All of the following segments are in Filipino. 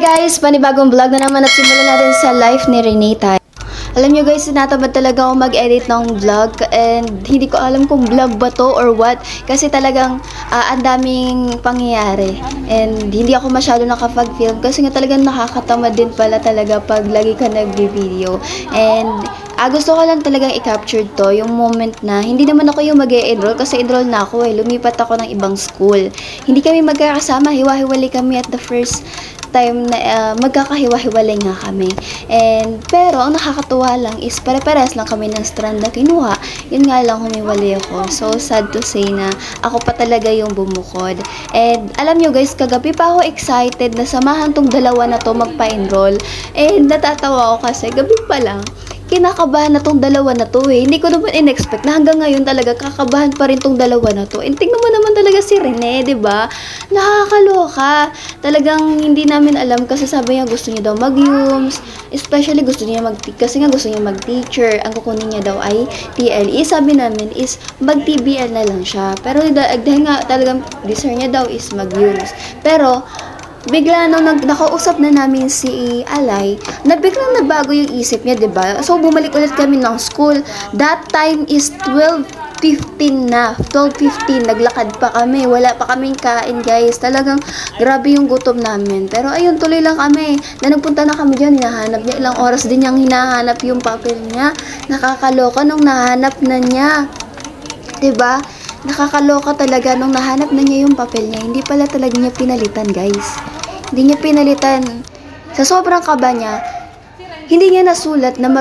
guys! Panibagong vlog na naman at simulan natin sa life ni Renata. Alam nyo guys, tinatamad talaga ako mag-edit ng vlog and hindi ko alam kung vlog ba to or what kasi talagang ang daming pangyayari and hindi ako masyado nakapag-film kasi nga talagang nakakatamad din pala talaga pag lagi ka nag-video and gusto ko lang talagang i-capture to yung moment na hindi naman ako yung mag-e-enroll kasi enroll na ako lumipat ako ng ibang school. Hindi kami magkakasama, hiwa-hiwalay kami at the first time na magkakahiwa-hiwalay nga kami. Pero ang nakakatuwa lang is pare-pares lang kami ng strand na kinuha. Yun nga lang humiwalay ako. So sad to say na ako pa talaga yung bumukod. And alam nyo guys, kagabi pa ako excited na samahan tong dalawa na to magpa-enroll. And natatawa ako kasi gabi pa lang kinakabahan na tong dalawa na to Hindi ko naman in-expect na hanggang ngayon talaga kakabahan pa rin tong dalawa na to. And tingnan mo naman talaga si Rene, 'di ba? Nakakaloka. Talagang hindi namin alam kasi sabi niya gusto niya daw mag-UMS, especially gusto niya kasi nga gusto niya mag-teacher. Ang kukunin niya daw ay TLE. Sabi namin is mag-TBL na lang siya. Pero dahil nga talagang desire niya daw is mag-UMS. Pero bigla nung nakausap na namin si Alay, na biglang nabago yung isip niya, 'di ba? So bumalik ulit kami ng school. That time is 12:15 na. 12:15 naglakad pa kami. Wala pa kaming kain, guys. Talagang grabe yung gutom namin. Pero ayun, tuloy lang kami. Na nagpunta na kami diyan, hinahanap niya. Ilang oras din niyang hinahanap yung papel niya. Nakakaloka nung nahanap na niya. 'Di ba? Nakakaloka talaga nung nahanap na niya yung papel niya. Hindi pala talaga niya pinalitan, guys. Hindi niya pinalitan. Sa sobrang kaba niya, hindi niya nasulat na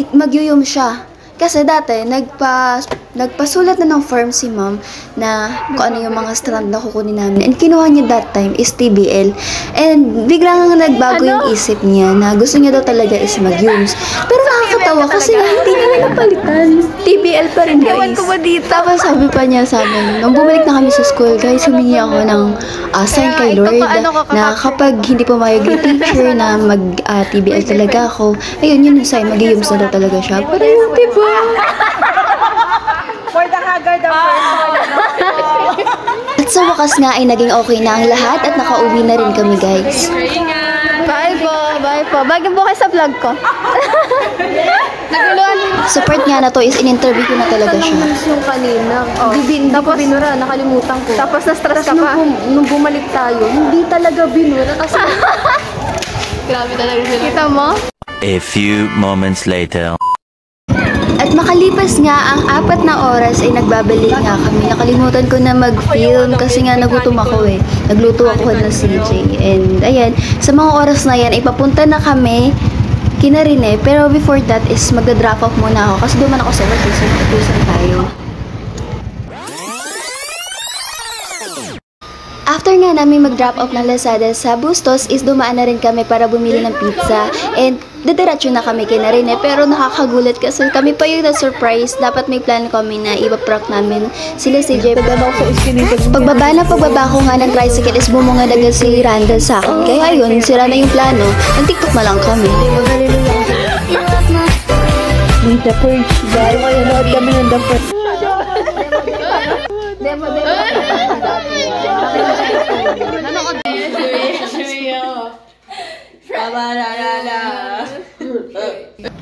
mag-yuyum siya. Kasi dati, nagpasulat na ng form si ma'am na kung ano yung mga strand na kukunin namin. And kinuha niya that time is TBL. And biglang nagbago yung isip niya na gusto niya daw talaga is mag-UMS. Pero nakakatawa kasi hindi niya napalitan. TBL pa rin, guys. Ewan ko ba dito? Tapos sabi pa niya sa amin, nung bumalik na kami sa school, guys, humingi ako ng sign kay Lord na kapag hindi pumayag yung teacher na mag-TBL talaga ako, ayun, yun yung sign, mag-UMS na daw talaga siya. Pero yun, diba? For the haggard of At sa wakas nga ay naging okay na ang lahat at nakauwi na rin kami, guys. Bye po, bye po. Bagay po kayo sa vlog ko. Naguluhan. Support nga na to is in-interview ko na talaga siya. Yung kanina. Hindi ko binura, nakalimutan ko. Tapos na-stress ka pa. Nung bumalik tayo, hindi talaga binura kasi grabe talaga sila. Kita mo? A few moments later. At makalipas nga ang 4 na oras ay nagbabalik nga kami. Nakalimutan ko na mag-film kasi nga nagutom ako Nagluto ako ng CJ. And ayan, sa mga oras na yan, ipapunta na kami kina Rene. Pero before that is magda-drop off muna ako kasi duman ako sa work. So nagtutusan tayo. After nga namin mag-drop off ng Lazada sa Bustos is dumaan na rin kami para bumili ng pizza and dediretso na kami kina Rene pero nakakagulat kasi kami pa yung na-surprise. Dapat may plan kami na ipaprank namin sila si Jay. Pagbaba ko nga ng tricycle is bumunga agad si Randall sa akin. Kaya ayun, sira na yung plano. Nag-TikTok na lang kami. The Purge. Dahil kayo nood kami ng The Purge. Demo.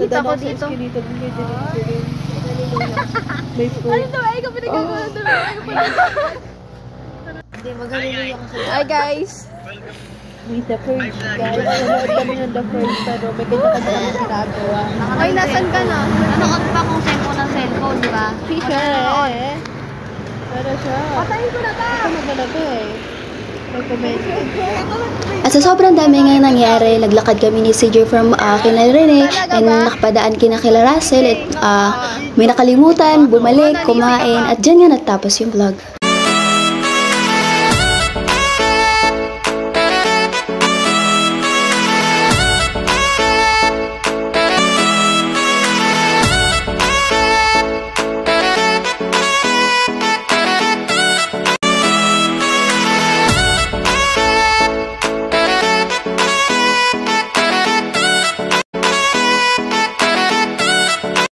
Kita ko dito. Hi guys. With The Purge. Dahil kayo nood kami ng The Purge. Pero may kanya-kanya kami ginagawa. Ay, nasan ka na? Nanood pa kung cellphone, di ba? Pero siya. Patayin ko na ba? Ito magalaga At sa sobrang dami nga nangyari, naglakad kami ni CJ from kina Rene and nakapadaan kina Russell at may nakalimutan, bumalik, kumain at dyan nga nagtapos yung vlog.